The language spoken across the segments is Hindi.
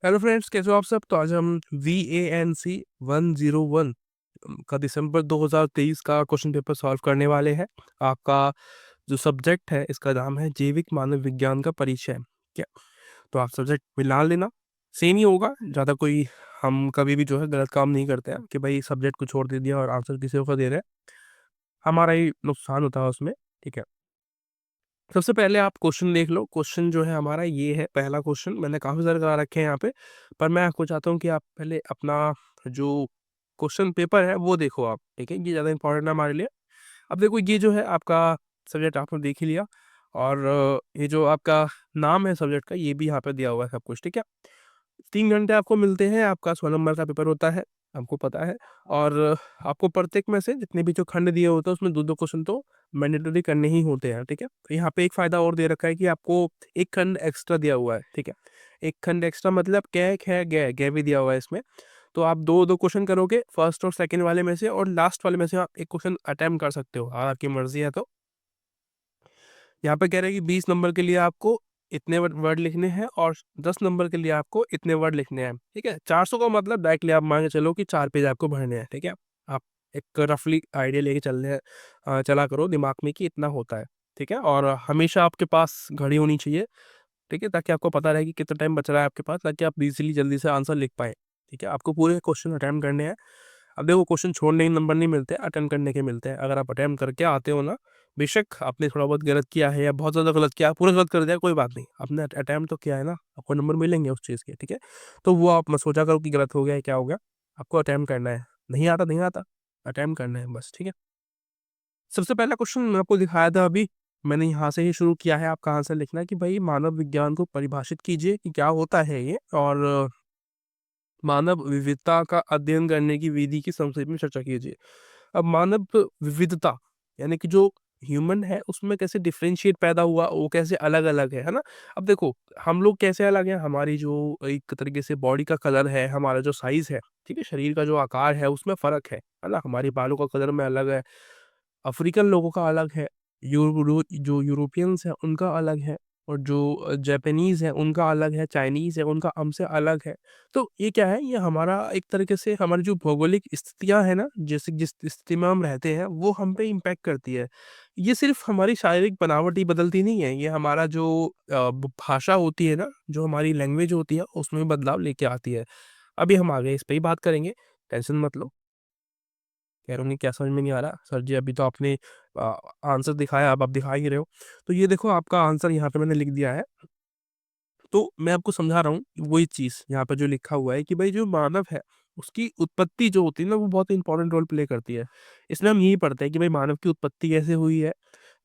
हेलो फ्रेंड्स, कैसे हो आप सब। तो आज हम VANC 101 का दिसंबर 2023 का क्वेश्चन पेपर सॉल्व करने वाले हैं। आपका जो सब्जेक्ट है इसका नाम है जैविक मानव विज्ञान का परिचय। क्या तो आप सब्जेक्ट मिला लेना, सेम ही होगा ज़्यादा कोई। हम कभी भी जो है गलत काम नहीं करते हैं कि भाई सब्जेक्ट को छोड़ दे दिया और आंसर किसी को दे रहे हैं, हमारा ही नुकसान होता है उसमें। ठीक है, सबसे पहले आप क्वेश्चन देख लो। क्वेश्चन जो है हमारा ये है, पहला क्वेश्चन मैंने काफ़ी सारे करा रखे हैं यहाँ पे, पर मैं आपको चाहता हूँ कि आप पहले अपना जो क्वेश्चन पेपर है वो देखो आप। ठीक है, ये ज़्यादा इंपॉर्टेंट है हमारे लिए। अब देखो, ये जो है आपका सब्जेक्ट आपने देख ही लिया, और ये जो आपका नाम है सब्जेक्ट का ये भी यहाँ पे दिया हुआ है सब कुछ। ठीक है, 3 घंटे आपको मिलते हैं, आपका 100 नंबर का पेपर होता है, हमको पता है। और आपको प्रत्येक में से जितने भी जो खंड दिए होते हैं उसमें दो दो क्वेश्चन तो मैंडेटरी करने ही होते हैं। ठीक है, तो यहाँ पे एक फायदा और दे रखा है कि आपको एक खंड एक्स्ट्रा दिया हुआ है। ठीक है, एक खंड एक्स्ट्रा मतलब कै ख गै गै भी दिया हुआ है इसमें। तो आप दो दो क्वेश्चन करोगे, फर्स्ट और सेकंड वाले में से, और लास्ट वाले में से आप एक क्वेश्चन अटेम्प्ट कर सकते हो, आपकी मर्जी है। तो यहाँ पे कह रहे हैं कि 20 नंबर के लिए आपको इतने वर्ड लिखने हैं और 10 नंबर के लिए आपको इतने वर्ड लिखने हैं। ठीक है, 400 का मतलब डायरेक्टली आप मान के चलो कि 4 पेज आपको भरने हैं। ठीक है, आप एक रफली आइडिया लेके चला करो दिमाग में कि इतना होता है। ठीक है, और हमेशा आपके पास घड़ी होनी चाहिए। ठीक है, ताकि आपको पता रहे कि कितना टाइम बच रहा है आपके पास, ताकि आप इजीली जल्दी से आंसर लिख पाए। ठीक है, आपको पूरे क्वेश्चन अटेम्प्ट करने हैं। अब देखो, क्वेश्चन छोड़ने के नंबर नहीं मिलते, अटेम्प्ट करने के मिलते हैं। अगर आप अटेम्प्ट करके आते हो ना, बेशक आपने थोड़ा बहुत गलत किया है या बहुत ज़्यादा गलत किया, पूरा गलत कर दिया, कोई बात नहीं, आपने अटेम्प्ट तो किया है ना, आपको नंबर मिलेंगे उस चीज़ के। ठीक है, तो वो आप मत सोचा करो कि गलत हो गया है क्या हो गया, आपको अटेम्प्ट करना है। नहीं आता नहीं आता, अटेम्प्ट करना है बस। ठीक है, सबसे पहला क्वेश्चन मैं आपको दिखाया था अभी, मैंने यहाँ से ही शुरू किया है आपका आंसर लिखना कि भाई मानव विज्ञान को परिभाषित कीजिए कि क्या होता है ये, और मानव विविधता का अध्ययन करने की विधि की संक्षेप में चर्चा कीजिए। अब मानव विविधता यानी कि जो ह्यूमन है उसमें कैसे डिफरेंशिएट पैदा हुआ, वो कैसे अलग अलग है ना। अब देखो, हम लोग कैसे अलग हैं, हमारी जो एक तरीके से बॉडी का कलर है, हमारा जो साइज है, ठीक है, शरीर का जो आकार है उसमें फर्क है ना। हमारी बालों का कलर में अलग है, अफ्रीकन लोगों का अलग है, जो यूरोपियंस हैं उनका अलग है, और जो जापानीज़ हैं उनका अलग है, चाइनीज़ है उनका हमसे अलग है। तो ये क्या है, ये हमारा एक तरीके से हमारी जो भौगोलिक स्थितियाँ हैं ना, जैसे जिस स्थिति में हम रहते हैं वो हम पे इम्पैक्ट करती है। ये सिर्फ़ हमारी शारीरिक बनावट ही बदलती नहीं है, ये हमारा जो भाषा होती है ना, जो हमारी लैंग्वेज होती है उसमें भी बदलाव लेके आती है। अभी हम आगे इस पे ही बात करेंगे, टेंशन मत लो। कह रहे होंगे क्या समझ में नहीं आ रहा सर जी, अभी तो आपने आंसर दिखाया, अब आप दिखा ही रहे हो। तो ये देखो, आपका आंसर यहाँ पे मैंने लिख दिया है। तो मैं आपको समझा रहा हूँ वही चीज़ यहाँ पे जो लिखा हुआ है कि भाई जो मानव है उसकी उत्पत्ति जो होती है ना वो बहुत इंपॉर्टेंट रोल प्ले करती है। इसमें हम यही पढ़ते हैं कि भाई मानव की उत्पत्ति कैसे हुई है,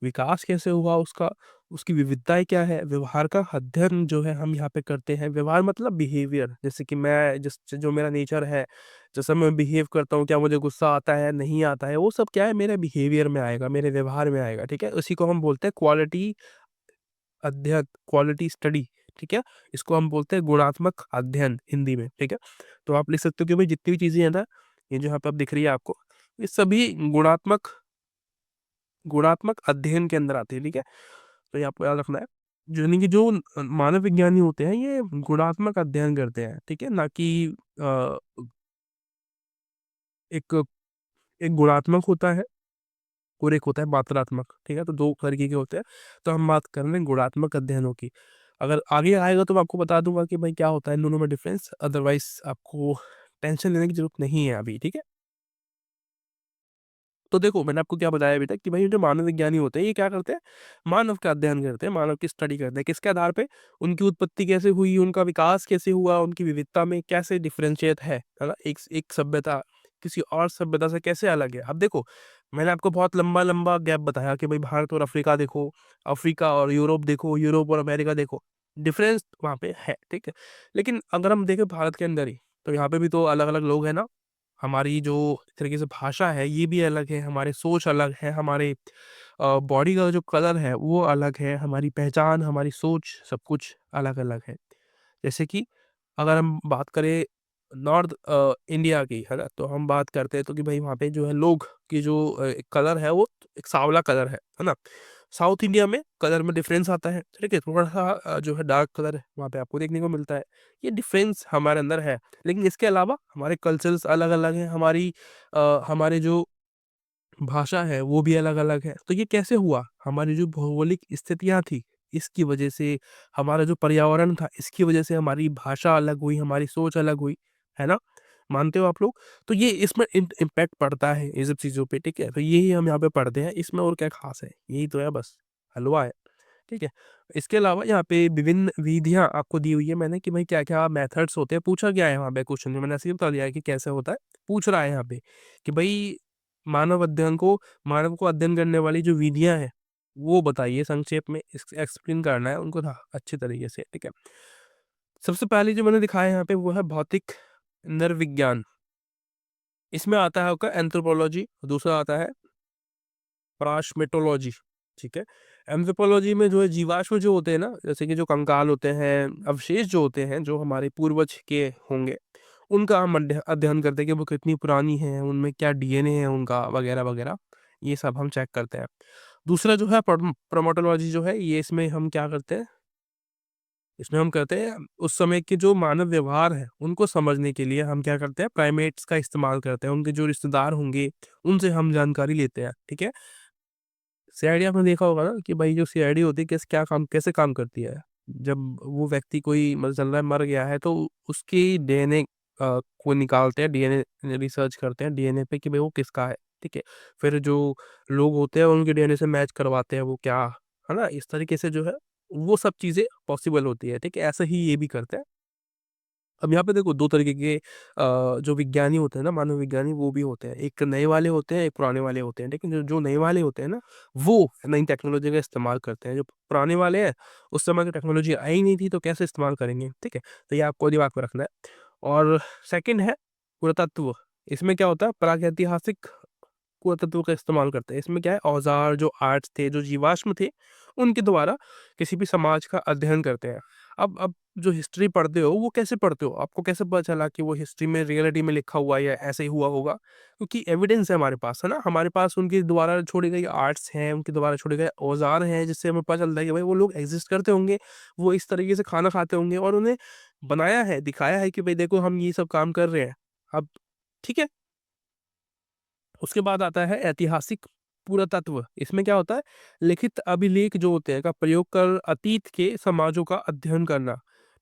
विकास कैसे हुआ उसका, उसकी विविधताएं क्या है, व्यवहार का अध्ययन जो है हम यहाँ पे करते हैं। व्यवहार मतलब बिहेवियर, जैसे कि मैं जिस जो मेरा नेचर है, जैसा मैं बिहेव करता हूँ, क्या मुझे गुस्सा आता है नहीं आता है, वो सब क्या है मेरे बिहेवियर में आएगा, मेरे व्यवहार में आएगा। ठीक है, उसी को हम बोलते हैं क्वालिटी अध्ययन, क्वालिटी स्टडी। ठीक है, इसको हम बोलते हैं गुणात्मक अध्ययन हिंदी में। ठीक है, तो आप लिख सकते हो कि भाई जितनी भी चीजें हैं ना, ये जो यहाँ पे आप दिख रही है आपको, ये सभी गुणात्मक गुणात्मक अध्ययन के अंदर आती है। ठीक है, तो ये आपको याद रखना है। जो यानी कि जो मानव विज्ञानी होते हैं ये गुणात्मक अध्ययन करते हैं। ठीक है, ना कि अ, एक एक गुणात्मक होता है और एक होता है मात्रात्मक। ठीक है, तो दो तरीके के होते हैं। तो हम बात कर रहे हैं गुणात्मक अध्ययनों की। अगर आगे आएगा तो मैं आपको बता दूंगा कि भाई क्या होता है इन दोनों में डिफरेंस, अदरवाइज आपको टेंशन लेने की जरूरत नहीं है अभी। ठीक है, तो देखो मैंने आपको क्या बताया अभी तक कि भाई जो मानव विज्ञानी होते हैं ये क्या करते हैं, मानव का अध्ययन करते हैं, मानव की स्टडी करते हैं। किसके आधार पे, उनकी उत्पत्ति कैसे हुई, उनका विकास कैसे हुआ, उनकी विविधता में कैसे डिफरेंशिएट है ना। एक सभ्यता किसी और सभ्यता से कैसे अलग है। अब देखो, मैंने आपको बहुत लंबा लंबा गैप बताया कि भाई भारत और अफ्रीका देखो, अफ्रीका और यूरोप देखो, यूरोप और अमेरिका देखो, डिफरेंस वहाँ पे है। ठीक है, लेकिन अगर हम देखें भारत के अंदर ही, तो यहाँ पे भी तो अलग अलग लोग हैं ना। हमारी जो एक तरीके से भाषा है ये भी अलग है, हमारे सोच अलग है, हमारे बॉडी का जो कलर है वो अलग है, हमारी पहचान, हमारी सोच, सब कुछ अलग अलग है। जैसे कि अगर हम बात करें नॉर्थ इंडिया की, है ना, तो हम बात करते हैं तो कि भाई वहाँ पे जो है लोग की जो कलर है वो एक सांवला कलर है ना। साउथ इंडिया में कलर में डिफरेंस आता है, ठीक है, थोड़ा सा जो है डार्क कलर है वहाँ पे आपको देखने को मिलता है। ये डिफरेंस हमारे अंदर है, लेकिन इसके अलावा हमारे कल्चर्स अलग अलग हैं, हमारे जो भाषा है वो भी अलग अलग है। तो ये कैसे हुआ? हमारी जो भौगोलिक स्थितियां थी इसकी वजह से, हमारा जो पर्यावरण था इसकी वजह से हमारी भाषा अलग हुई, हमारी सोच अलग हुई, है ना? मानते हो आप लोग? तो ये इसमें इम्पैक्ट पड़ता है ये सब चीज़ों पे, ठीक है? तो यही हम यहाँ पे पढ़ते हैं, इसमें और क्या ख़ास है? यही तो है बस, हलवा है, ठीक है? इसके अलावा यहाँ पे विभिन्न विधियाँ आपको दी हुई है मैंने कि भाई क्या-क्या मेथड्स होते हैं, पूछा गया है वहाँ पे क्वेश्चन में, मैंने ऐसे ही बता दिया है कि कैसे होता है। पूछ रहा है यहाँ पे कि भई मानव को अध्ययन करने वाली जो विधियाँ हैं, वो बताइए संक्षेप में, एक्सप्लेन करना है उनको था अच्छे तरीके से, ठीक है? सबसे पहले जो मैंने दिखाया है यहाँ पे वो है भौतिक नरविज्ञान। इसमें आता है आपका एंथ्रोपोलॉजी, दूसरा आता है प्राश्मेटोलॉजी, ठीक है? एंथ्रोपोलॉजी में जो है जीवाश्म जो होते हैं ना, जैसे कि जो कंकाल होते हैं, अवशेष जो होते हैं, जो हमारे पूर्वज के होंगे, उनका हम अध्ययन करते हैं कि वो कितनी पुरानी हैं, उनमें क्या डीएनए है उनका वगैरह-वगैरह, ये सब हम चेक करते हैं। दूसरा जो है प्रामोटोलॉजी जो है, ये इसमें हम क्या करते हैं, इसमें हम करते हैं उस समय के जो मानव व्यवहार है, उनको समझने के लिए हम क्या करते हैं, प्राइमेट्स का इस्तेमाल करते हैं। उनके जो रिश्तेदार होंगे, उनसे हम जानकारी लेते हैं, ठीक है? सीआईडी आपने देखा होगा ना कि भाई जो सीआईडी होती है कैसे काम करती है। जब वो व्यक्ति कोई मतलब चल रहा है, मर गया है तो उसकी डीएनए को निकालते हैं, डीएनए रिसर्च करते हैं डीएनए पे कि भाई वो किसका है, ठीक है? फिर जो लोग होते हैं उनके डीएनए से मैच करवाते हैं वो क्या, है ना? इस तरीके से जो है वो सब चीज़ें पॉसिबल होती है, ठीक है? ऐसे ही ये भी करते हैं। अब यहाँ पे देखो 2 तरीके के जो विज्ञानी होते हैं ना, मानव विज्ञानी वो भी होते हैं। एक नए वाले होते हैं, एक पुराने वाले होते हैं। लेकिन जो जो नए वाले होते हैं ना, वो नई टेक्नोलॉजी का इस्तेमाल करते हैं। जो पुराने वाले हैं, उस समय तो टेक्नोलॉजी आई नहीं थी तो कैसे इस्तेमाल करेंगे, ठीक है? तो ये आपको दिमाग में रखना है। और सेकंड है पुरातत्व। इसमें क्या होता है, प्रागैतिहासिक पुरातत्व का इस्तेमाल करते हैं। इसमें क्या है, औज़ार, जो आर्ट्स थे, जो जीवाश्म थे, उनके द्वारा किसी भी समाज का अध्ययन करते हैं। अब जो हिस्ट्री पढ़ते हो, वो कैसे पढ़ते हो? आपको कैसे पता चला कि वो हिस्ट्री में रियलिटी में लिखा हुआ है या ऐसे ही हुआ होगा? क्योंकि एविडेंस है हमारे पास, है ना? हमारे पास उनके द्वारा छोड़ी गई आर्ट्स हैं, उनके द्वारा छोड़े गए औज़ार हैं, जिससे हमें पता चलता है कि भाई वो लोग एक्ज़िस्ट करते होंगे, वो इस तरीके से खाना खाते होंगे और उन्हें बनाया है, दिखाया है कि भाई देखो हम ये सब काम कर रहे हैं। अब ठीक है? उसके बाद आता है ऐतिहासिक पुरातत्व। इसमें क्या होता है, लिखित अभिलेख जो होते हैं का प्रयोग कर अतीत के समाजों का अध्ययन करना,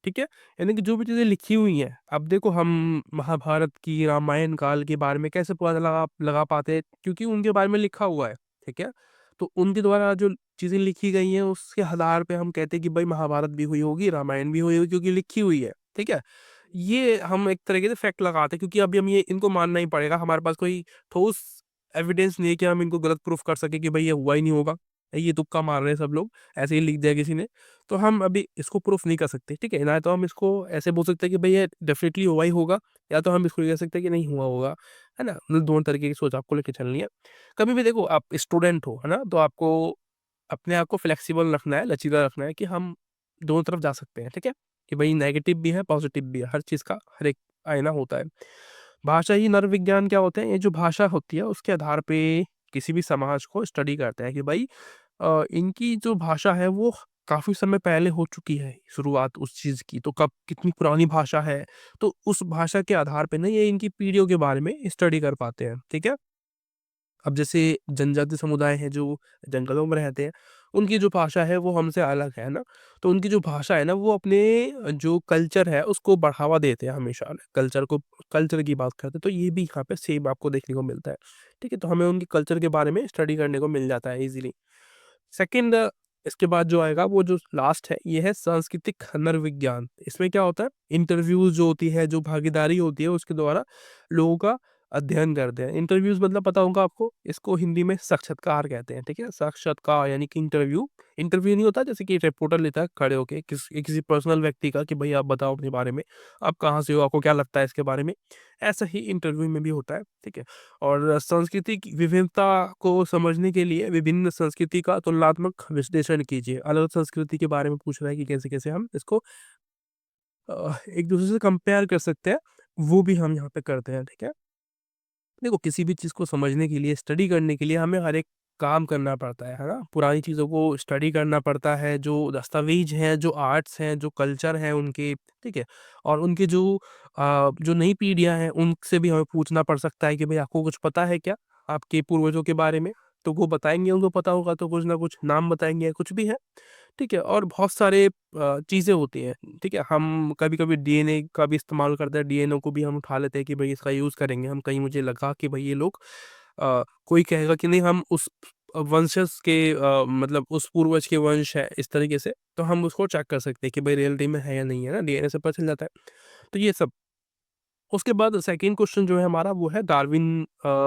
ठीक है? यानी कि जो भी चीज़ें लिखी हुई हैं, अब देखो हम महाभारत की, रामायण काल के बारे में कैसे पता लगा लगा पाते हैं, क्योंकि उनके बारे में लिखा हुआ है, ठीक है? तो उनके द्वारा जो चीज़ें लिखी गई हैं उसके आधार पे हम कहते हैं कि भाई महाभारत भी हुई होगी, रामायण भी हुई होगी क्योंकि लिखी हुई है, ठीक है? ये हम एक तरीके से फैक्ट लगाते हैं क्योंकि अभी हम ये इनको मानना ही पड़ेगा, हमारे पास कोई ठोस एविडेंस नहीं है कि हम इनको गलत प्रूफ कर सकें कि भाई ये हुआ ही नहीं होगा। ये तुक्का मार रहे हैं सब लोग, ऐसे ही लिख दिया किसी ने। तो हम अभी इसको प्रूफ नहीं कर सकते, ठीक है? ना तो हम इसको ऐसे बोल सकते हैं कि भई ये डेफ़िनिटली हुआ ही होगा, या तो हम इसको ये कह सकते हैं कि नहीं हुआ होगा, है ना? मतलब दोनों तरीके की सोच आपको लेके चलनी है। कभी भी देखो आप स्टूडेंट हो, है ना? तो आपको अपने आप को फ्लेक्सिबल रखना है, लचीला रखना है कि हम दोनों तरफ जा सकते हैं, ठीक है? कि भई नेगेटिव भी है, पॉज़िटिव भी है, हर चीज़ का हर एक आईना होता है। भाषा ही नरविज्ञान क्या होते हैं, ये जो भाषा होती है उसके आधार पे किसी भी समाज को स्टडी करता है कि भाई इनकी जो भाषा है वो काफ़ी समय पहले हो चुकी है शुरुआत उस चीज़ की, तो कब कितनी पुरानी भाषा है, तो उस भाषा के आधार पे ना ये इनकी पीढ़ियों के बारे में स्टडी कर पाते हैं, ठीक है? अब जैसे जनजाति समुदाय हैं जो जंगलों में रहते हैं, उनकी जो भाषा है वो हमसे अलग है ना, तो उनकी जो भाषा है ना वो अपने जो कल्चर है उसको बढ़ावा देते हैं हमेशा, कल्चर की बात करते हैं, तो ये भी यहाँ पे सेम आपको देखने को मिलता है, ठीक है? तो हमें उनके कल्चर के बारे में स्टडी करने को मिल जाता है ईज़िली। सेकंड, इसके बाद जो आएगा वो जो लास्ट है, ये है सांस्कृतिक नरविज्ञान। इसमें क्या होता है, इंटरव्यूज़ जो होती है, जो भागीदारी होती है उसके द्वारा लोगों का अध्ययन करते हैं। इंटरव्यूज़ मतलब पता होगा आपको, इसको हिंदी में साक्षात्कार कहते हैं, ठीक है? साक्षात्कार यानी कि इंटरव्यू। इंटरव्यू नहीं होता जैसे कि रिपोर्टर लेता है खड़े होके किसी पर्सनल व्यक्ति का कि भई आप बताओ अपने बारे में, आप कहाँ से हो, आपको क्या लगता है इसके बारे में? ऐसा ही इंटरव्यू में भी होता है, ठीक है? और सांस्कृतिक विभिन्नता को समझने के लिए विभिन्न संस्कृति का तुलनात्मक विश्लेषण कीजिए। अलग संस्कृति के बारे में पूछ रहा है कि कैसे-कैसे हम इसको एक-दूसरे से कंपेयर कर सकते हैं, वो भी हम यहाँ पे करते हैं, ठीक है? देखो किसी भी चीज़ को समझने के लिए, स्टडी करने के लिए हमें हर एक काम करना पड़ता है ना? पुरानी चीज़ों को स्टडी करना पड़ता है, जो दस्तावेज़ हैं, जो आर्ट्स हैं, जो कल्चर है उनके, ठीक है? और उनके जो नई पीढ़ियाँ हैं, उनसे भी हमें पूछना पड़ सकता है कि भई आपको कुछ पता है क्या, आपके पूर्वजों के बारे में? तो वो बताएँगे, उनको पता होगा तो कुछ ना कुछ नाम बताएँगे, कुछ भी है, ठीक है? और बहुत सारे चीज़ें होती हैं, ठीक है? हम कभी-कभी डीएनए का भी इस्तेमाल करते हैं, डीएनए को भी हम उठा लेते हैं कि भई इसका यूज़ करेंगे हम, कहीं मुझे लगा कि भई ये लोग कोई कहेगा कि नहीं हम उस वंशज के मतलब उस पूर्वज के वंश है, इस तरीके से, तो हम उसको चेक कर सकते हैं कि भई रियलिटी में है या नहीं है ना, डीएनए से पता चल जाता है। तो ये सब। उसके बाद सेकंड क्वेश्चन जो है हमारा वो है डार्विन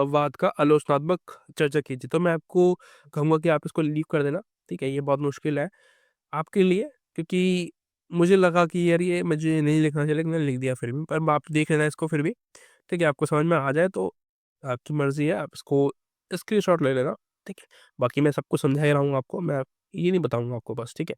वाद का आलोचनात्मक चर्चा कीजिए। तो मैं आपको कहूँगा कि आप इसको लीव कर देना, ठीक है? ये बहुत मुश्किल है आपके लिए, क्योंकि मुझे लगा कि यार ये मुझे नहीं लिखना चाहिए, लेकिन मैंने लिख दिया फिर भी। पर आप देख लेना इसको फिर भी, ठीक है? आपको समझ में आ जाए तो आपकी मर्ज़ी है, आप इसको स्क्रीनशॉट ले लेना, ठीक है? बाकी मैं सब कुछ समझा ही रहा हूँ आपको, मैं ये नहीं बताऊँगा आपको बस, ठीक है?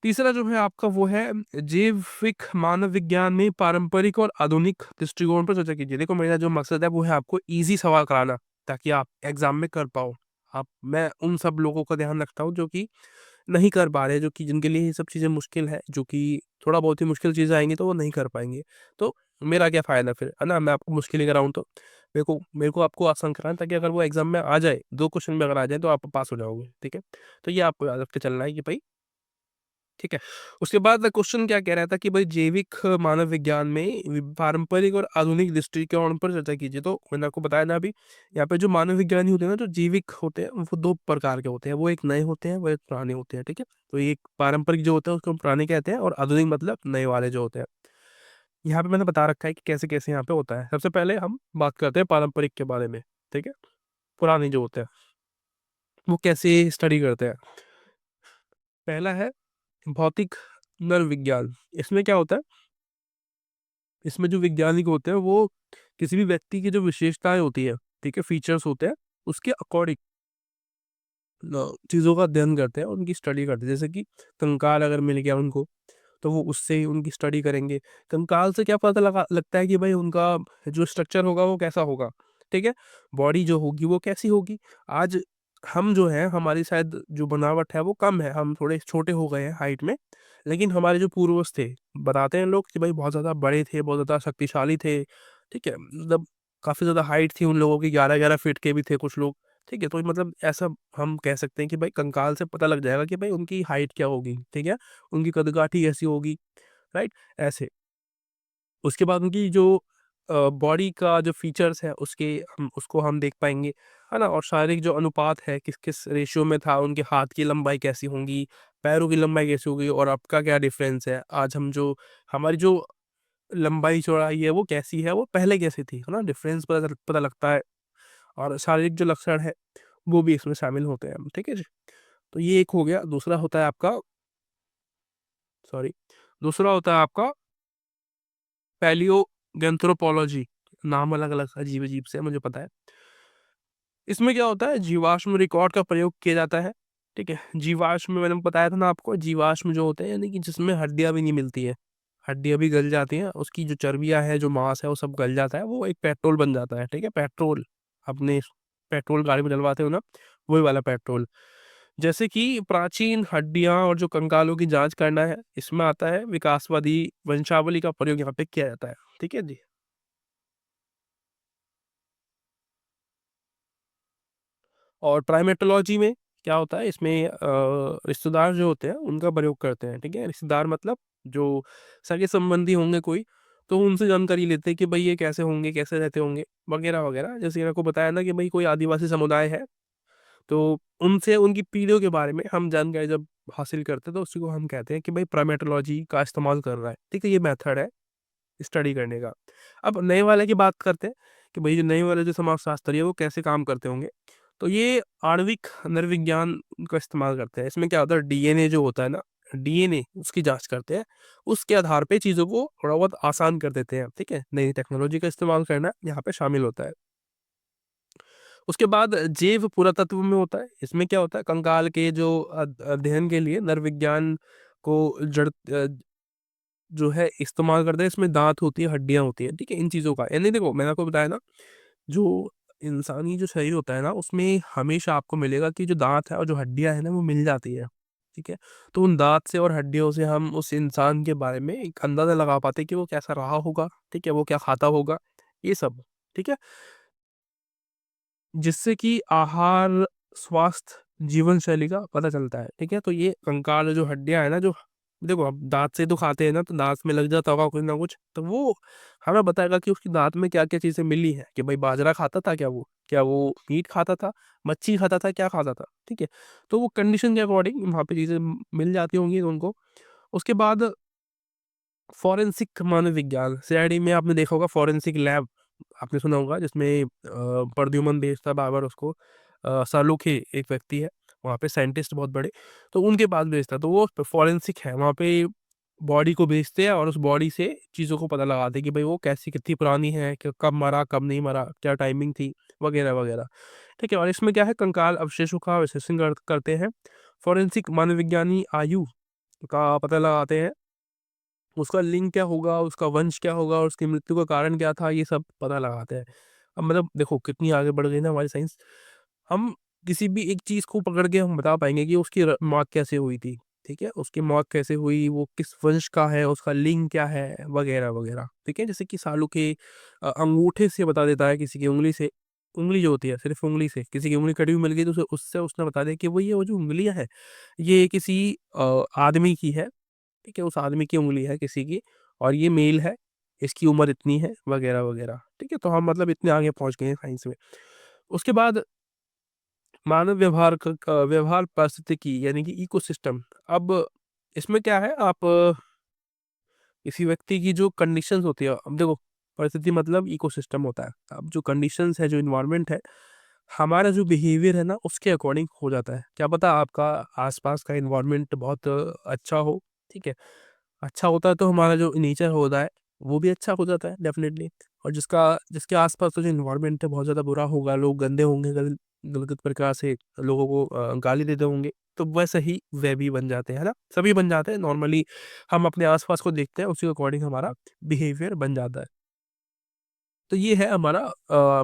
तीसरा जो है आपका वो है जैविक मानव विज्ञान में पारंपरिक और आधुनिक दृष्टिकोण पर चर्चा कीजिए। देखो मेरा जो मकसद है वो है आपको ईज़ी सवाल कराना, ताकि आप एग्ज़ाम में कर पाओ। आप मैं उन सब लोगों का ध्यान रखता हूँ जो कि नहीं कर पा रहे, जो कि जिनके लिए ये सब चीज़ें मुश्किल है, जो कि थोड़ा बहुत ही मुश्किल चीज़ें आएँगी तो वो नहीं कर पाएँगे। तो मेरा क्या फ़ायदा फिर, है ना? मैं आपको मुश्किल ही कराऊँ तो। मेरे को आपको आसान कराना है, ताकि अगर वो एग्ज़ाम में आ जाए, 2 क्वेश्चन में अगर आ जाए तो आप पास हो जाओगे, ठीक है? तो ये आपको याद रख के चलना है कि भई, ठीक है। उसके बाद क्वेश्चन क्या कह रहा था कि भाई जैविक मानव विज्ञान में पारंपरिक और आधुनिक दृष्टिकोण पर चर्चा कीजिए। तो मैंने आपको बताया ना अभी, यहाँ पे जो मानव विज्ञानी होते हैं ना, जो जैविक होते हैं, वो दो प्रकार के होते हैं। वो एक नए होते हैं, वो एक पुराने होते हैं, ठीक है। तो एक पारंपरिक जो होते हैं उसको हम पुराने कहते हैं, और आधुनिक मतलब नए वाले जो होते हैं। यहाँ पे मैंने बता रखा है कि कैसे कैसे यहाँ पे होता है। सबसे पहले हम बात करते हैं पारंपरिक के बारे में, ठीक है। पुराने जो होते हैं वो कैसे स्टडी करते हैं। पहला है भौतिक नरविज्ञान। इसमें क्या होता है, इसमें जो वैज्ञानिक होते हैं वो किसी भी व्यक्ति की जो विशेषताएँ होती है, ठीक है, फीचर्स होते हैं, उसके अकॉर्डिंग चीज़ों का अध्ययन करते हैं, उनकी स्टडी करते हैं। जैसे कि कंकाल अगर मिल गया उनको, तो वो उससे ही उनकी स्टडी करेंगे। कंकाल से क्या पता लगता है कि भाई उनका जो स्ट्रक्चर होगा वो कैसा होगा, ठीक है? बॉडी जो होगी वो कैसी होगी? आज हम जो हैं, हमारी शायद जो बनावट है वो कम है, हम थोड़े छोटे हो गए हैं हाइट में, लेकिन हमारे जो पूर्वज थे, बताते हैं लोग कि भाई बहुत ज़्यादा बड़े थे, बहुत ज़्यादा शक्तिशाली थे, ठीक है? मतलब काफ़ी ज़्यादा हाइट थी उन लोगों की, 11-11 फीट के भी थे कुछ लोग, ठीक है? तो मतलब ऐसा हम कह सकते हैं कि भाई कंकाल से पता लग जाएगा कि भाई उनकी हाइट क्या होगी, ठीक है? उनकी कदकाठी कैसी होगी, राइट? ऐसे। उसके बाद उनकी जो बॉडी का जो फीचर्स है उसको हम देख पाएँगे, है ना? और शारीरिक जो अनुपात है किस-किस रेशियो में था, उनके हाथ की लंबाई कैसी होंगी, पैरों की लंबाई कैसी होगी और अब का क्या डिफ़रेंस है। आज हम जो हमारी जो लंबाई-चौड़ाई है वो कैसी है, वो पहले कैसी थी, है ना? डिफ़रेंस पता लगता है, और शारीरिक जो लक्षण है वो भी इसमें शामिल होते हैं, ठीक है जी? तो ये एक हो गया। दूसरा होता है आपका, सॉरी, दूसरा होता है आपका पैलियोएंथ्रोपोलॉजी। नाम अलग-अलग अजीब-अजीब से है, मुझे पता है। इसमें क्या होता है, जीवाश्म रिकॉर्ड का प्रयोग किया जाता है, ठीक है? जीवाश्म मैंने बताया था ना आपको, जीवाश्म जो होते हैं यानी कि जिसमें हड्डियाँ भी नहीं मिलती है। हड्डियाँ भी गल जाती हैं, उसकी जो चर्बियाँ हैं, जो मांस है वो सब गल जाता है, वो एक पेट्रोल बन जाता है, ठीक है? पेट्रोल, अपने पेट्रोल गाड़ी में डलवाते हो ना, वही वाला पेट्रोल। जैसे कि प्राचीन हड्डियाँ और जो कंकालों की जाँच करना है, इसमें आता है विकासवादी वंशावली का प्रयोग यहाँ पे किया जाता है, ठीक है जी? और प्राइमेटोलॉजी में क्या होता है, इसमें रिश्तेदार जो होते हैं उनका प्रयोग करते हैं, ठीक है? रिश्तेदार मतलब जो सगे-संबंधी होंगे कोई, तो उनसे जानकारी लेते हैं कि भई ये कैसे होंगे, कैसे रहते होंगे, वगैरह-वगैरह। जैसे मैंने आपको बताया ना कि भई कोई आदिवासी समुदाय है, तो उनसे उनकी पीढ़ियों के बारे में हम जानकारी जब हासिल करते हैं, तो उसी को हम कहते हैं कि भई प्राइमेटोलॉजी का इस्तेमाल कर रहा है, ठीक है? ये मेथड है स्टडी करने का। अब नए वाले की बात करते हैं कि भई जो नए वाले जो समाजशास्त्री है वो कैसे काम करते होंगे। तो ये आणविक नरविज्ञान का इस्तेमाल करते हैं। इसमें क्या होता है, डीएनए जो होता है ना, डीएनए उसकी जाँच करते हैं। उसके आधार पे चीज़ों को थोड़ा बहुत आसान कर देते हैं, ठीक है? नई टेक्नोलॉजी का इस्तेमाल करना यहाँ पे शामिल होता है। उसके बाद जैव पुरातत्व में होता है। इसमें क्या होता है, कंकाल के जो अध्ययन के लिए नरविज्ञान को जो है इस्तेमाल करते हैं। इसमें दाँत होती है, हड्डियाँ होती हैं, ठीक है? इन चीज़ों का यानी देखो मैंने आपको बताया ना, जो इंसानी जो शरीर होता है ना, उसमें हमेशा आपको मिलेगा कि जो दाँत है और जो हड्डियाँ हैं ना, वो मिल जाती है, ठीक है? तो उन दाँत से और हड्डियों से हम उस इंसान के बारे में एक अंदाज़ा लगा पाते हैं कि वो कैसा रहा होगा, ठीक है? वो क्या खाता होगा, ये सब, ठीक है? जिससे कि आहार, स्वास्थ्य, जीवन शैली का पता चलता है, ठीक है? तो ये कंकाल जो हड्डियाँ हैं ना, जो देखो अब दाँत से तो खाते हैं ना, तो दाँत में लग जाता होगा कुछ ना कुछ, तो वो हमें बताएगा कि उसकी दाँत में क्या-क्या चीज़ें मिली हैं, कि भाई बाजरा खाता था क्या वो? क्या वो मीट खाता था? मच्छी खाता था? क्या खाता था? ठीक है? तो वो कंडीशन के अकॉर्डिंग वहाँ पे चीज़ें मिल जाती होंगी उनको। उसके बाद फॉरेंसिक मनोविज्ञान, सीआईडी में आपने देखा होगा फॉरेंसिक लैब, आपने सुना होगा जिसमें प्रद्युमन भेजता बार-बार उसको, सालुखे एक व्यक्ति है, वहाँ पे साइंटिस्ट बहुत बड़े, तो उनके पास भेजता है, तो वो फॉरेंसिक है, वहाँ पे बॉडी को भेजते हैं और उस बॉडी से चीज़ों को पता लगाते हैं कि भाई वो कैसी कितनी पुरानी है, क कब मरा, कब नहीं मरा, क्या टाइमिंग थी, वगैरह-वगैरह। ठीक है? और इसमें क्या है, कंकाल अवशेषों का विश्लेषण करते हैं। फॉरेंसिक मनोविज्ञानी आयु का पता लगाते हैं। उसका लिंग क्या होगा, उसका वंश क्या होगा, उसकी मृत्यु का कारण क्या था, ये सब पता लगाते हैं। अब मतलब देखो कितनी आगे बढ़ गई ना हमारी साइंस। हम किसी भी एक चीज़ को पकड़ के हम बता पाएँगे कि उसकी मौत कैसे हुई थी, ठीक है? उसकी मौत कैसे हुई, वो किस वंश का है, उसका लिंग क्या है, वगैरह-वगैरह, ठीक है? जैसे कि सालों के अंगूठे से बता देता है, किसी की उँगली से, उँगली जो होती है, सिर्फ़ उँगली से, किसी की उँगली कटी हुई मिल गई तो उसे उससे उसने बता दिया कि वो ये वो जो उँगलियाँ हैं, ये किसी आदमी की है, ठीक है? उस आदमी की उँगली है किसी की और ये मेल है, इसकी उम्र इतनी है, वगैरह-वगैरह, ठीक है? तो हम मतलब इतने आगे पहुँच गए हैं साइंस में। उसके बाद मानव व्यवहार व्यवहार पारिस्थितिकी यानी कि इकोसिस्टम। अब इसमें क्या है, आप किसी व्यक्ति की जो कंडीशंस होती है, अब देखो परिस्थिति मतलब इकोसिस्टम होता है। अब जो कंडीशंस है, जो एनवायरनमेंट है, हमारा जो बिहेवियर है ना, उसके अकॉर्डिंग हो जाता है। क्या पता आपका आस-पास का एनवायरनमेंट बहुत अच्छा हो, ठीक है? अच्छा होता है तो हमारा जो नेचर होता है, वो भी अच्छा हो जाता है डेफ़िनेटली। और जिसके आस-पास का जो एनवायरनमेंट है बहुत ज़्यादा बुरा होगा, लोग गंदे होंगे, गलत प्रकार से लोगों को गाली देते होंगे, तो वैसे ही वे भी बन जाते हैं, है ना? सभी बन जाते हैं नॉर्मली, हम अपने आस-पास को देखते हैं, उसी के अकॉर्डिंग हमारा बिहेवियर बन जाता है। तो ये है हमारा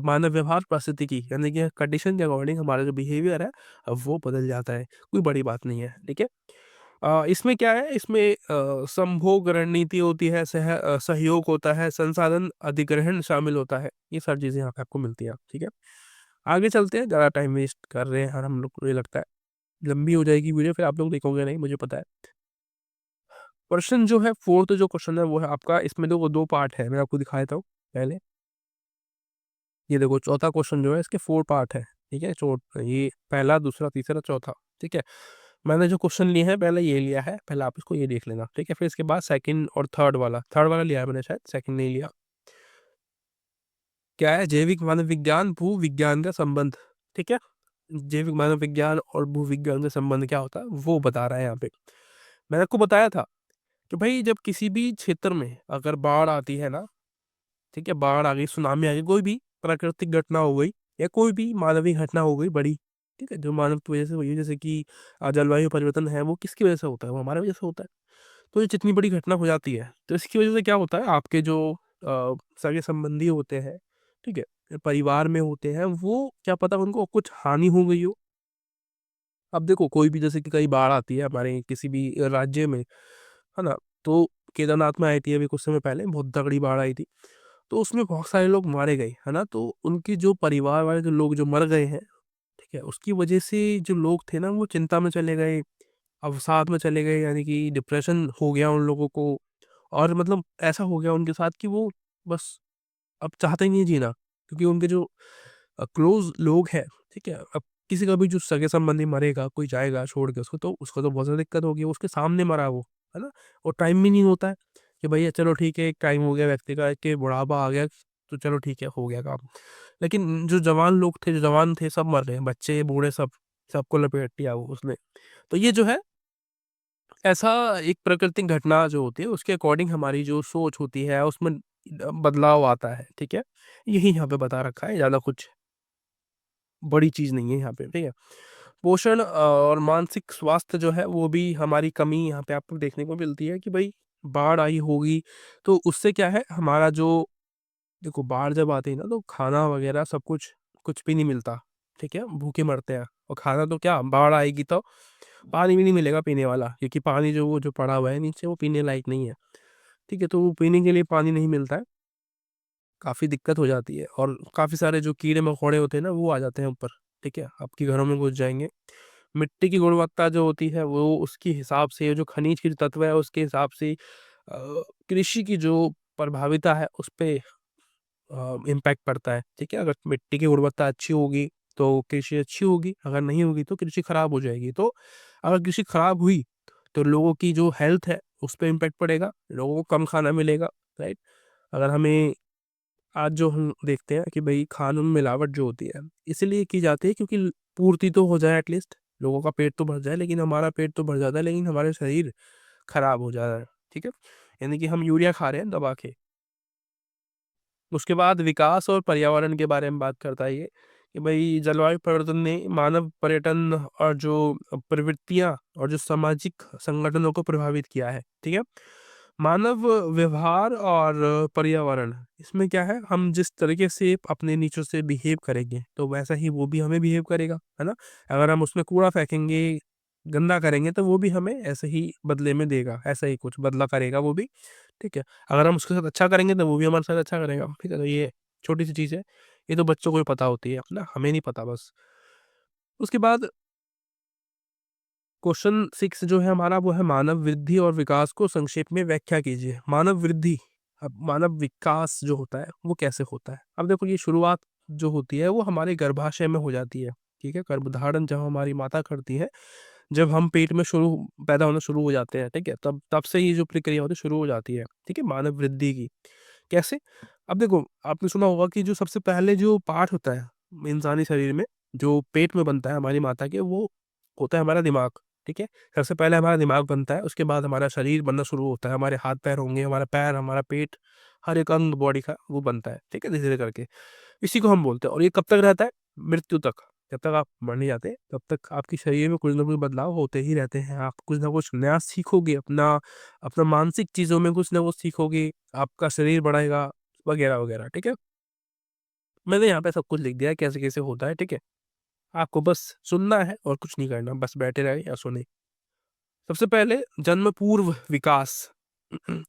मानव व्यवहार पारिस्थितिकी यानी कि कंडीशन के अकॉर्डिंग हमारा जो बिहेवियर है, वो बदल जाता है। कोई बड़ी बात नहीं है, ठीक है? इसमें क्या है, इसमें संभोग रणनीति होती है, सहयोग होता है, संसाधन अधिग्रहण शामिल होता है। ये सारी चीज़ें यहाँ पे आपको मिलती हैं, ठीक है? आगे चलते हैं, ज़्यादा टाइम वेस्ट कर रहे हैं और हम लोग को ये लगता है, लंबी हो जाएगी वीडियो, फिर आप लोग देखोगे नहीं, मुझे पता है। क्वेश्चन जो है 4th जो क्वेश्चन है वो है आपका, इसमें देखो 2 पार्ट है, मैं आपको दिखा देता हूँ पहले। ये देखो चौथा क्वेश्चन जो है इसके 4 पार्ट है, ठीक है? ये पहला, दूसरा, तीसरा, चौथा, ठीक है? मैंने जो क्वेश्चन लिए हैं पहले ये लिया है, पहले आप इसको ये देख लेना, ठीक है? फिर इसके बाद सेकंड और थर्ड वाला लिया है मैंने शायद, सेकंड नहीं लिया। क्या है, जैविक मानव विज्ञान, भूविज्ञान का संबंध, ठीक है? जैविक मानव विज्ञान और भूविज्ञान का संबंध क्या होता है, वो बता रहा है यहाँ पे। मैंने आपको बताया था कि भाई जब किसी भी क्षेत्र में अगर बाढ़ आती है ना, ठीक है? बाढ़ आ गई, सुनामी आ गई, कोई भी प्राकृतिक घटना हो गई या कोई भी मानवीय घटना हो गई बड़ी, ठीक है? जो मानव की वजह से हुई है, जैसे कि जलवायु परिवर्तन है, वो किसकी वजह से होता है? वो हमारी वजह से होता है। तो ये जितनी बड़ी घटना हो जाती है, तो इसकी वजह से क्या होता है, आपके जो सगे-संबंधी होते हैं, ठीक है? परिवार में होते हैं, वो क्या पता उनको कुछ हानि हो गई हो। अब देखो कोई भी जैसे कि कहीं बाढ़ आती है हमारे किसी भी राज्य में, है ना? तो केदारनाथ में आई थी अभी कुछ समय पहले, बहुत तगड़ी बाढ़ आई थी। तो उसमें बहुत सारे लोग मारे गए, है ना? तो उनके जो परिवार वाले जो लोग जो मर गए हैं, ठीक है? उसकी वजह से जो लोग थे ना वो चिंता में चले गए, अवसाद में चले गए, यानी कि डिप्रेशन हो गया उन लोगों को और मतलब ऐसा हो गया उनके साथ कि वो बस अब चाहते ही नहीं जीना, क्योंकि उनके जो क्लोज़ लोग हैं, ठीक है? अब किसी का भी जो सगे-संबंधी मरेगा, कोई जाएगा छोड़ के उसको तो बहुत ज़्यादा दिक्कत होगी, उसके सामने मरा वो, है ना? और टाइम भी नहीं होता है कि भैया चलो ठीक है, एक टाइम हो गया व्यक्ति का कि बुढ़ापा आ गया, तो चलो ठीक है, हो गया काम। लेकिन जो जवान लोग थे, जो जवान थे, सब मर रहे हैं, बच्चे, बूढ़े सब, सबको लपेट लिया वो उसने। तो ये जो है, ऐसा एक प्राकृतिक घटना जो होती है, उसके अकॉर्डिंग हमारी जो सोच होती है, उसमें बदलाव आता है, ठीक है? यही यहाँ पे बता रखा है, ज़्यादा कुछ बड़ी चीज़ नहीं है यहाँ पे, ठीक है? पोषण और मानसिक स्वास्थ्य जो है वो भी हमारी कमी यहाँ पे आपको देखने को मिलती है कि भाई बाढ़ आई होगी, तो उससे क्या है हमारा जो देखो बाढ़ जब आती है ना तो खाना वगैरह सब कुछ कुछ भी नहीं मिलता, ठीक है, भूखे मरते हैं। और खाना तो क्या, बाढ़ आएगी तो पानी भी नहीं मिलेगा पीने वाला, क्योंकि पानी जो वो जो पड़ा हुआ है नीचे वो पीने लायक नहीं है, ठीक है। तो वो पीने के लिए पानी नहीं मिलता है, काफ़ी दिक्कत हो जाती है, और काफ़ी सारे जो कीड़े मकोड़े होते हैं ना वो आ जाते हैं ऊपर, ठीक है, आपके घरों में घुस जाएंगे। मिट्टी की गुणवत्ता जो होती है वो उसके हिसाब से, जो खनिज की जो तत्व है उसके हिसाब से कृषि की जो प्रभाविता है उस पे इम्पैक्ट पड़ता है, ठीक है। अगर मिट्टी की गुणवत्ता अच्छी होगी तो कृषि अच्छी होगी, अगर नहीं होगी तो कृषि खराब हो जाएगी। तो अगर कृषि खराब हुई तो लोगों की जो हेल्थ है उस पर इम्पैक्ट पड़ेगा, लोगों को कम खाना मिलेगा, राइट। अगर हमें आज जो हम देखते हैं कि भाई खानों में मिलावट जो होती है इसलिए की जाती है क्योंकि पूर्ति तो हो जाए, एटलीस्ट लोगों का पेट तो भर जाए, लेकिन हमारा पेट तो भर जाता है लेकिन हमारे शरीर खराब हो जा रहा है, ठीक है। यानी कि हम यूरिया खा रहे हैं दबा के। उसके बाद विकास और पर्यावरण के बारे में बात करता है ये, कि भाई जलवायु परिवर्तन ने मानव पर्यटन और जो प्रवृत्तियां और जो सामाजिक संगठनों को प्रभावित किया है, ठीक है। मानव व्यवहार और पर्यावरण, इसमें क्या है, हम जिस तरीके से अपने नीचों से बिहेव करेंगे तो वैसा ही वो भी हमें बिहेव करेगा, है ना। अगर हम उसमें कूड़ा फेंकेंगे, गंदा करेंगे तो वो भी हमें ऐसे ही बदले में देगा, ऐसा ही कुछ बदला करेगा वो भी, ठीक है। अगर हम उसके साथ अच्छा करेंगे तो वो भी हमारे साथ अच्छा करेगा, ठीक है। तो ये छोटी सी चीज़ है, ये तो बच्चों को भी पता होती है अपना, हमें नहीं पता बस। उसके बाद क्वेश्चन 6 जो है हमारा वो है, मानव वृद्धि और विकास को संक्षेप में व्याख्या कीजिए। मानव वृद्धि, अब मानव विकास जो होता है वो कैसे होता है। अब देखो, ये शुरुआत जो होती है वो हमारे गर्भाशय में हो जाती है, ठीक है। गर्भधारण जब हमारी माता करती है, जब हम पेट में शुरू पैदा होना शुरू हो जाते हैं, ठीक है, तब तब से ही जो प्रक्रिया होती है शुरू हो जाती है, ठीक है, मानव वृद्धि की। कैसे? अब देखो, आपने सुना होगा कि जो सबसे पहले जो पार्ट होता है इंसानी शरीर में, जो पेट में बनता है हमारी माता के, वो होता है हमारा दिमाग, ठीक है। सबसे पहले हमारा दिमाग बनता है, उसके बाद हमारा शरीर बनना शुरू होता है, हमारे हाथ पैर होंगे, हमारा पैर, हमारा पेट, हर एक अंग बॉडी का वो बनता है, ठीक है, धीरे धीरे करके। इसी को हम बोलते हैं। और ये कब तक रहता है? मृत्यु तक। जब तक आप मर नहीं जाते तब तक आपके शरीर में कुछ ना कुछ बदलाव होते ही रहते हैं, आप कुछ ना कुछ नया सीखोगे, अपना अपना मानसिक चीज़ों में कुछ ना कुछ सीखोगे, आपका शरीर बढ़ेगा, वगैरह वगैरह, ठीक है। मैंने यहाँ पे सब कुछ लिख दिया है कैसे कैसे होता है, ठीक है। आपको बस सुनना है और कुछ नहीं करना, बस बैठे रहे या सुने। सबसे पहले जन्म पूर्व विकास,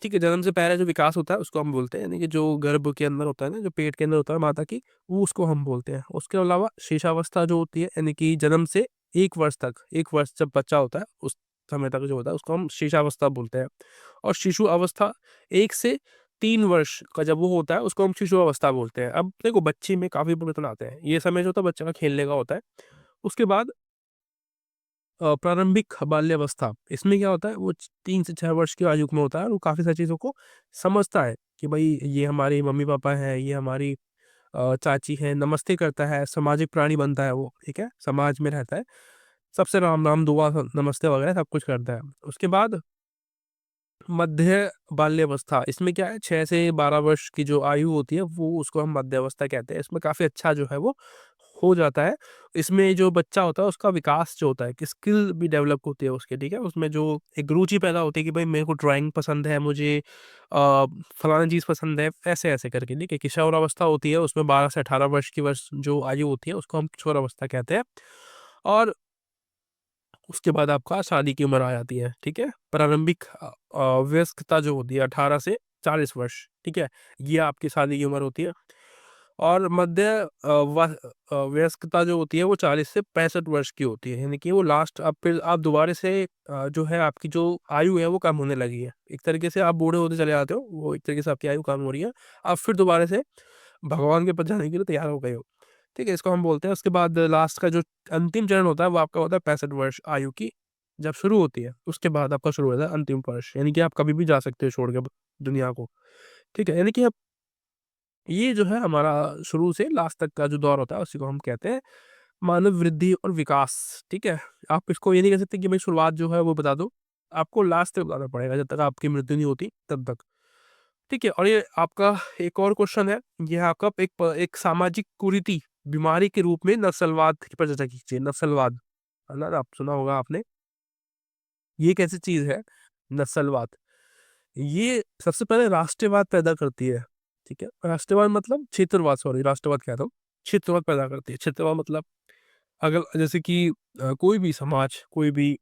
ठीक है, जन्म से पहले जो विकास होता है उसको हम बोलते हैं, यानी कि जो गर्भ के अंदर होता है ना, जो पेट के अंदर होता है माता की, वो उसको हम बोलते हैं। उसके अलावा शेषावस्था जो होती है, यानी कि जन्म से 1 वर्ष तक, 1 वर्ष जब बच्चा होता है उस समय तक जो होता है उसको हम शेषावस्था बोलते हैं। और शिशु अवस्था 1 से 3 वर्ष का जब वो होता है उसको हम शिशु अवस्था बोलते हैं। अब देखो, बच्चे में काफी परिवर्तन आते हैं, ये समय जो होता है बच्चे का खेलने का होता है। उसके बाद प्रारंभिक बाल्यावस्था, इसमें क्या होता है, वो 3 से 6 वर्ष की आयु में होता है और वो काफ़ी सारी चीज़ों को समझता है कि भाई ये हमारे मम्मी-पापा हैं, ये हमारी चाची है, नमस्ते करता है, सामाजिक प्राणी बनता है वो, ठीक है? समाज में रहता है, सबसे राम-राम, दुआ, नमस्ते वगैरह सब कुछ करता है। उसके बाद मध्य बाल्यावस्था, इसमें क्या है, 6 से 12 वर्ष की जो आयु होती है वो उसको हम मध्यावस्था कहते हैं। इसमें काफ़ी अच्छा जो है वो हो जाता है। इसमें जो बच्चा होता है उसका विकास जो होता है, कि स्किल भी डेवलप होती है उसकी, ठीक है। उसमें जो एक रुचि पैदा होती है कि भाई मेरे को ड्राइंग पसंद है, मुझे फलाना चीज़ पसंद है, ऐसे-ऐसे करके, ठीक है। किशोरावस्था होती है, उसमें 12 से 18 वर्ष की वर्ष जो आयु होती है उसको हम किशोरावस्था कहते हैं। और उसके बाद आपका शादी की उम्र आ जाती है, ठीक है? प्रारंभिक वयस्कता जो होती है 18 से 40 वर्ष, ठीक है? ये आपकी शादी की उम्र होती है। और मध्य वयस्कता जो होती है वो 40 से 65 वर्ष की होती है, यानी कि वो लास्ट, अब फिर आप दोबारा से जो है आपकी जो आयु है वो कम होने लगी है। एक तरीके से आप बूढ़े होते चले जाते हो, वो एक तरीके से आपकी आयु कम हो रही है। आप फिर दोबारा से भगवान के पास जाने के लिए तैयार हो गए हो। ठीक है, इसको हम बोलते हैं। उसके बाद लास्ट का जो अंतिम चरण होता है वो आपका होता है 65 वर्ष आयु की जब शुरू होती है, उसके बाद आपका शुरू होता है अंतिम वर्ष, यानी कि आप कभी भी जा सकते हो छोड़ के दुनिया को। ठीक है, यानी कि अब ये जो है हमारा शुरू से लास्ट तक का जो दौर होता है उसी को हम कहते हैं मानव वृद्धि और विकास। ठीक है, आप इसको ये नहीं कह सकते कि भाई शुरुआत जो है वो बता दो, आपको लास्ट तक बताना पड़ेगा जब तक आपकी मृत्यु नहीं होती तब तक। ठीक है, और ये आपका एक और क्वेश्चन है, ये है आपका एक सामाजिक कुरीति बीमारी के रूप में नस्लवाद की पर चर्चा कीजिए। नस्लवाद, है ना? आप सुना होगा आपने। ये कैसी चीज है नस्लवाद? ये सबसे पहले राष्ट्रवाद पैदा करती है। ठीक है, राष्ट्रवाद मतलब क्षेत्रवाद, सॉरी राष्ट्रवाद कहता हूँ। क्षेत्रवाद पैदा करती है। क्षेत्रवाद मतलब अगर जैसे कि कोई भी समाज, कोई भी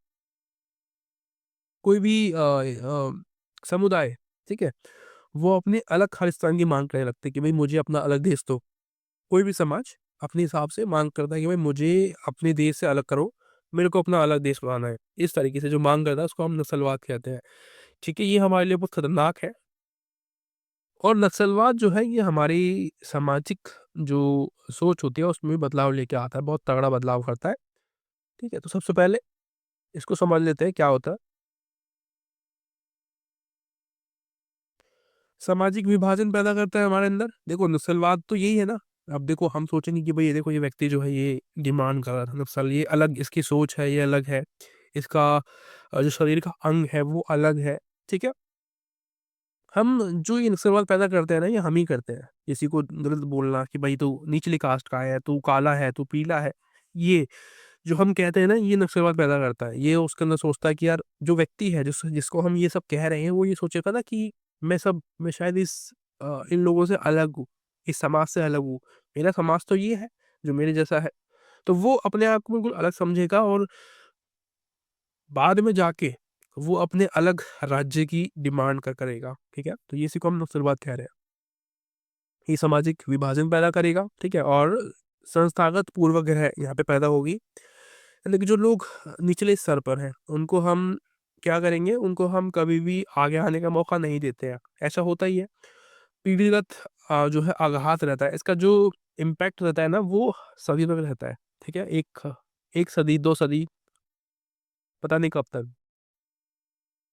समुदाय, ठीक है? वो अपनी अलग खालिस्तान की माँग करने लगते हैं कि भई मुझे अपना अलग देश दो। कोई भी समाज अपने हिसाब से माँग करता है कि भाई मुझे अपने देश से अलग करो, मेरे को अपना अलग देश बनाना है। इस तरीके से जो माँग करता है उसको हम नस्लवाद कहते हैं। ठीक है? ये हमारे लिए बहुत खतरनाक है और नस्लवाद जो है ये हमारी सामाजिक जो सोच होती है उसमें भी बदलाव लेके आता है, बहुत तगड़ा बदलाव करता है। ठीक है? तो सबसे पहले इसको समझ लेते हैं क्या होता है। सामाजिक विभाजन पैदा करता है हमारे अंदर। देखो नस्लवाद तो यही है ना, अब देखो हम सोचेंगे कि भई ये देखो ये व्यक्ति जो है ये डिमांड कर रहा था नस्ल, ये अलग इसकी सोच है, ये अलग है। इसका जो शरीर का अंग है वो अलग है, ठीक है? हम जो ये नस्लवाद पैदा करते हैं ना ये हम ही करते हैं। किसी को गलत बोलना कि भई तू निचली कास्ट का है, तू काला है, तू पीला है, ये जो हम कहते हैं ना ये नक्सलवाद पैदा करता है। ये उसके अंदर सोचता है कि यार जो व्यक्ति है जिसको हम ये सब कह रहे हैं वो ये सोचेगा ना कि मैं शायद इन लोगों से अलग हूँ, इस समाज से अलग हूँ। मेरा समाज तो ये है जो मेरे जैसा है। तो वो अपने आप को बिल्कुल अलग समझेगा और बाद में जाके वो अपने अलग राज्य की डिमांड करेगा। ठीक है? तो ये इसी को हम नक्सलवाद कह रहे हैं। ये सामाजिक विभाजन पैदा करेगा, ठीक है? और संस्थागत पूर्वाग्रह यहाँ पे पैदा होगी। यानी कि जो लोग निचले स्तर पर हैं, उनको हम क्या करेंगे, उनको हम कभी भी आगे आने का मौका नहीं देते हैं। ऐसा होता ही है। पीढ़ीगत जो है आघात रहता है, इसका जो इम्पैक्ट रहता है ना, वो सदी तक रहता है, ठीक है? 1 सदी, 2 सदी, पता नहीं कब तक।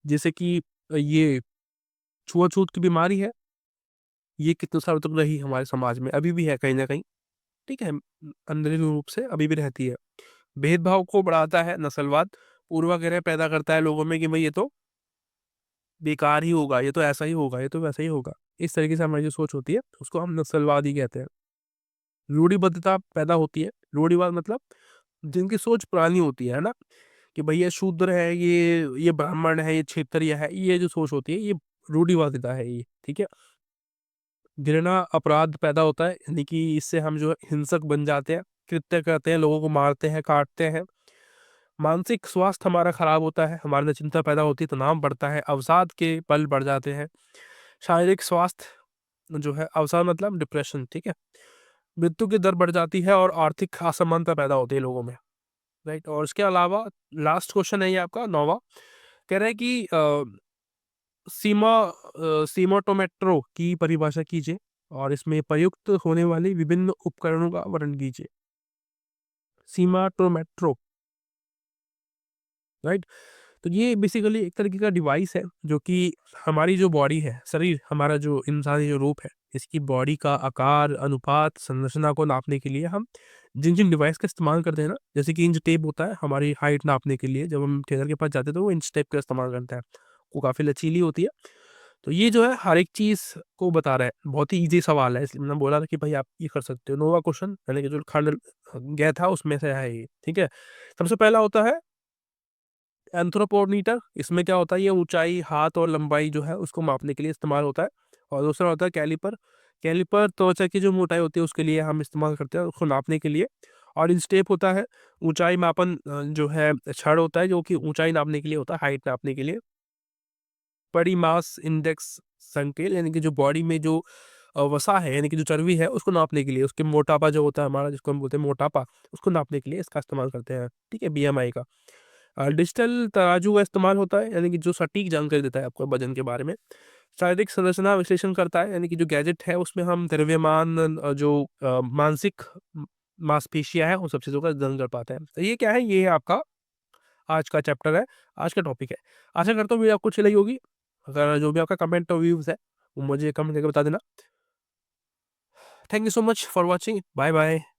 जैसे कि ये छुआछूत की बीमारी है, ये कितने सालों तक रही हमारे समाज में, अभी भी है कहीं न कहीं, ठीक है? अंदरूनी रूप से अभी भी रहती है। भेदभाव को बढ़ाता है नस्लवाद, पूर्वाग्रह पैदा करता है लोगों में कि भई ये तो बेकार ही होगा, ये तो ऐसा ही होगा, ये तो वैसा ही होगा। इस तरीके से हमारी जो सोच होती है, उसको हम नस्लवाद ही कहते हैं। रूढ़िबद्धता पैदा होती है, रूढ़िवाद मतलब जिनकी सोच पुरानी होती है ना? कि भई ये शूद्र है, ये ब्राह्मण है, ये क्षत्रिय है, ये जो सोच होती है, ये रूढ़िवादिता है ये, ठीक है? घृणा अपराध पैदा होता है, यानी कि इससे हम जो है हिंसक बन जाते हैं, कृत्य करते हैं, लोगों को मारते हैं, काटते हैं। मानसिक स्वास्थ्य हमारा खराब होता है, हमारे अंदर चिंता पैदा होती है, तनाव बढ़ता है, अवसाद के पल बढ़ जाते हैं। शारीरिक स्वास्थ्य जो है अवसाद मतलब डिप्रेशन, ठीक है? मृत्यु की दर बढ़ जाती है और आर्थिक असमानता पैदा होती है लोगों में, राइट? और इसके अलावा लास्ट क्वेश्चन है ये आपका 9वां, कह रहा है कि सीमाटोमेट्रो की परिभाषा कीजिए और इसमें प्रयुक्त होने वाले विभिन्न उपकरणों का वर्णन कीजिए। सीमाटोमेट्रो, राइट? तो ये बेसिकली एक तरीके का डिवाइस है जो कि हमारी जो बॉडी है, शरीर हमारा जो इंसानी जो रूप है, इसकी बॉडी का आकार, अनुपात, संरचना को नापने के लिए हम जिन-जिन डिवाइस का इस्तेमाल करते हैं ना, जैसे कि इंच टेप होता है हमारी हाइट नापने के लिए, जब हम टेलर के पास जाते हैं तो वो इंच टेप का इस्तेमाल करता है। वो काफ़ी लचीली होती है। तो ये जो है हर एक चीज़ को बता रहा है। बहुत ही ईज़ी सवाल है इसलिए मैंने बोला था कि भाई आप ये कर सकते हो। 9वां क्वेश्चन यानी कि जो खंड गया था उसमें से है ये, ठीक है? सबसे पहला होता है एंथ्रोपोमीटर। इसमें क्या होता है, ये ऊँचाई, हाथ और लंबाई जो है उसको मापने के लिए इस्तेमाल होता है। और दूसरा होता है कैलिपर। कैलिपर त्वचा की जो मोटाई होती है उसके लिए हम इस्तेमाल करते हैं, उसको नापने के लिए। और इंच टेप होता है ऊँचाई मापन जो है छड़ होता है जो कि ऊँचाई नापने के लिए होता है, हाइट नापने के लिए। बॉडी मास इंडेक्स संकेल यानी कि जो बॉडी में जो वसा है यानी कि जो चर्बी है उसको नापने के लिए, उसके मोटापा जो होता है हमारा जिसको हम बोलते हैं मोटापा, उसको नापने के लिए इसका इस्तेमाल करते हैं, ठीक है? बीएमआई का। डिजिटल तराजू का इस्तेमाल होता है यानी कि जो सटीक जानकारी देता है आपको वजन के बारे में। शारीरिक संरचना विश्लेषण करता है यानी कि जो गैजेट है उसमें हम द्रव्यमान मानसिक मांसपेशियाँ हैं उन सब चीज़ों का अध्ययन कर पाते हैं। तो ये क्या है, ये है आपका आज का चैप्टर है, आज का टॉपिक है। आशा करता हूँ वीडियो आपको अच्छी लगी होगी। अगर जो भी आपका कमेंट और व्यूज़ है, वो मुझे कमेंट करके बता देना। Thank you so much for watching. Bye bye.